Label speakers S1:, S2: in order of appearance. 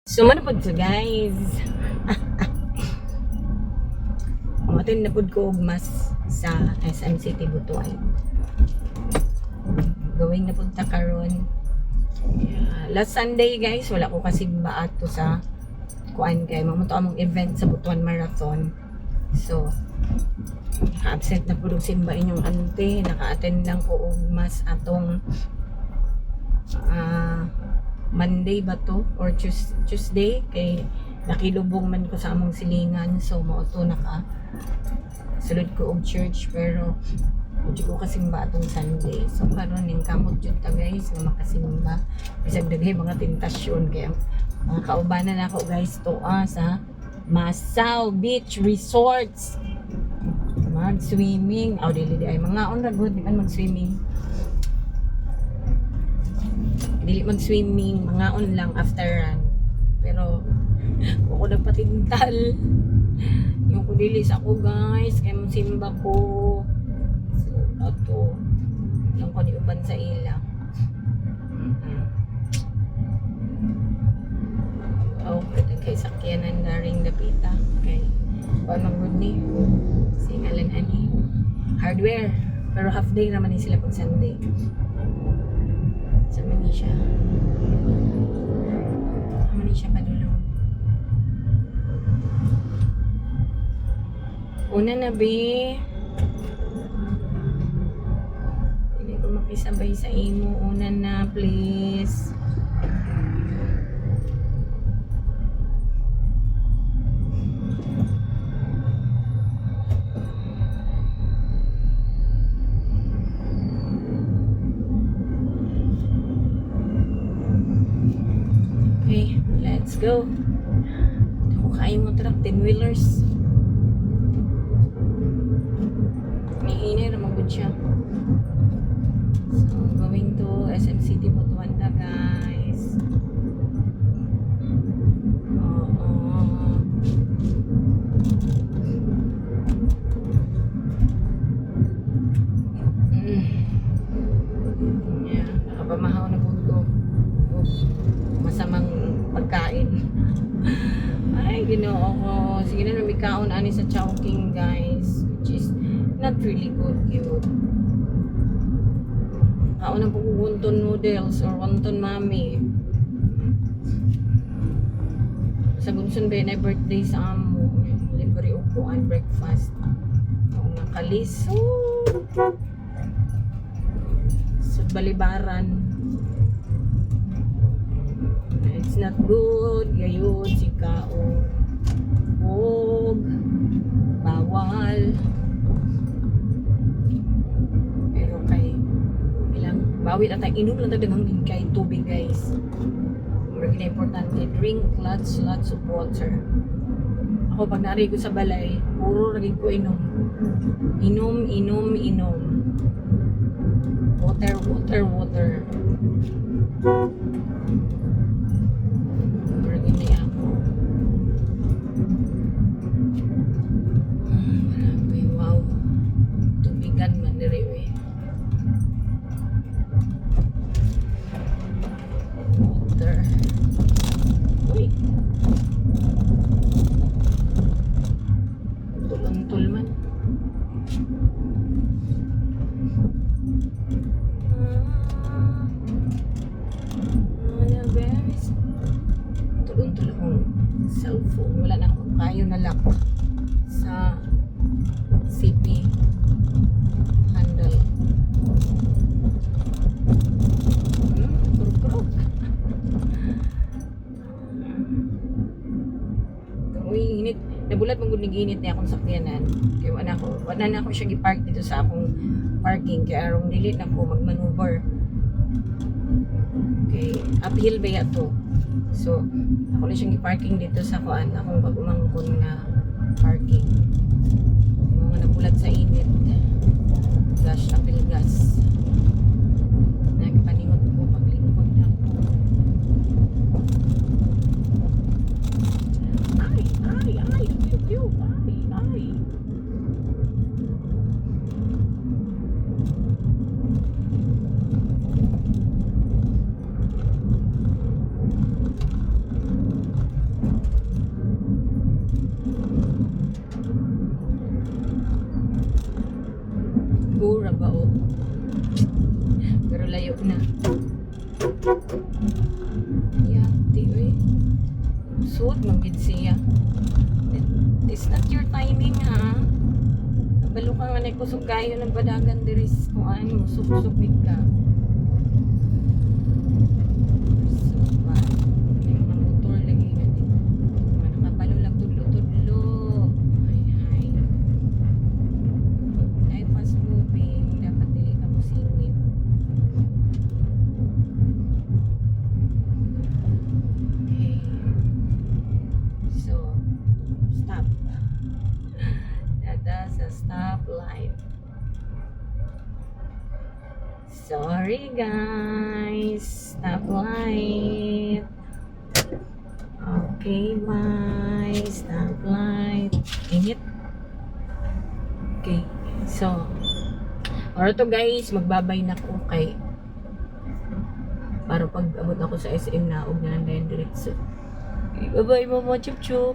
S1: Sumano po to guys. Matin na po ko og mas sa SM City Butuan. Gawing na punta karon. Last Sunday guys, wala ko kasi baato sa kuan kay mamunta among event sa Butuan Marathon. So, naka-absent na po simba inyong ante, naka-attend lang ko og mas atong Monday ba to or Tuesday kay nakilubong man ko sa among silingan, so mao to naka sulod ko og church pero hindi ko kasimba atong Sunday. So karon ning kamot jud ta guys nga makasimba bisag daghay mga tentasyon kaya mga kaubanan nako guys to sa Masao Beach Resorts mag-swimming. Dili ay mga on ra good di man mag-swimming. Dili mag-swimming, mga on lang after run. Pero ako nagpatintal. Yung ko dili sa ako guys, kaya simba ko. So, ato. Lang ko niuban sa ila. Pwede kay sakyanan na ring dapita. Okay. Paano good ni? Singalan ani. Hardware. Pero half day naman sila pag Sunday. Sa Manisha. Manisha pa dulo. Una na be. Hindi ko makisabay sa imo. Una na please. Okay, let's go. Ako kaya mo truck, 10-wheelers. Niinay naman po siya. So, going to SM City Butuan na guys. Yeah, nakapamahaw na po ito. Masamang pagkain. Ay, ginoo ko. Sige na namikaon ani sa Chowking guys, which is not really good. Cute. Kaon na po wonton noodles or wonton mami. Sa gunson ba na birthday sa amo. Libre upuan breakfast. Ang nakaliso. Sa balibaran. It's not good, gayon, sikaon, huwag, bawal. Pero kay, ilang, bawit at inom lang talagang kay tubig guys. Pero importante, drink lots of water. Ako pag nari ko sa balay, puro lagi ko inom. Inom. Water. Gini ako. Grabe, wow. Tubigan man diri we. Water. Uy. Tuluntul man. Tuluntul akong cellphone. Wala na akong kayo na lock sa CP handle. Kuruk. Uy, init. Nabulat mong gunig-init niya akong sakyanan. Kaya wala na ako siya gipark dito sa akong parking. Kaya arong dilit na ako magmaneuver. Okay, uphill ba yato? So, ako na siyang i-parking dito sa kuan akong pag-umangkon na parking. Mga nabulat sa init. Gosh, apil gas. Nagpaningot ko paglingkod na ako. Ay. uy. Suot magid siya. It's not your timing ha. Kabalo ka nga kusog kayo ng padagan diris kung ano, susupit ka. So, yung mga motor lagi na din. Mga nakabalo lang tudlo-tudlo. Ay. Ay, fast moving. Dapat dili ka mo singit. Okay. So, stop. That's a stoplight. Sorry guys, stoplight. Okay, bye. Stoplight. Init. Okay, so oro to guys, magbabay na ko kay para pag abot ako sa SM na og na lang diretso. Okay, bye bye mama, chup chup.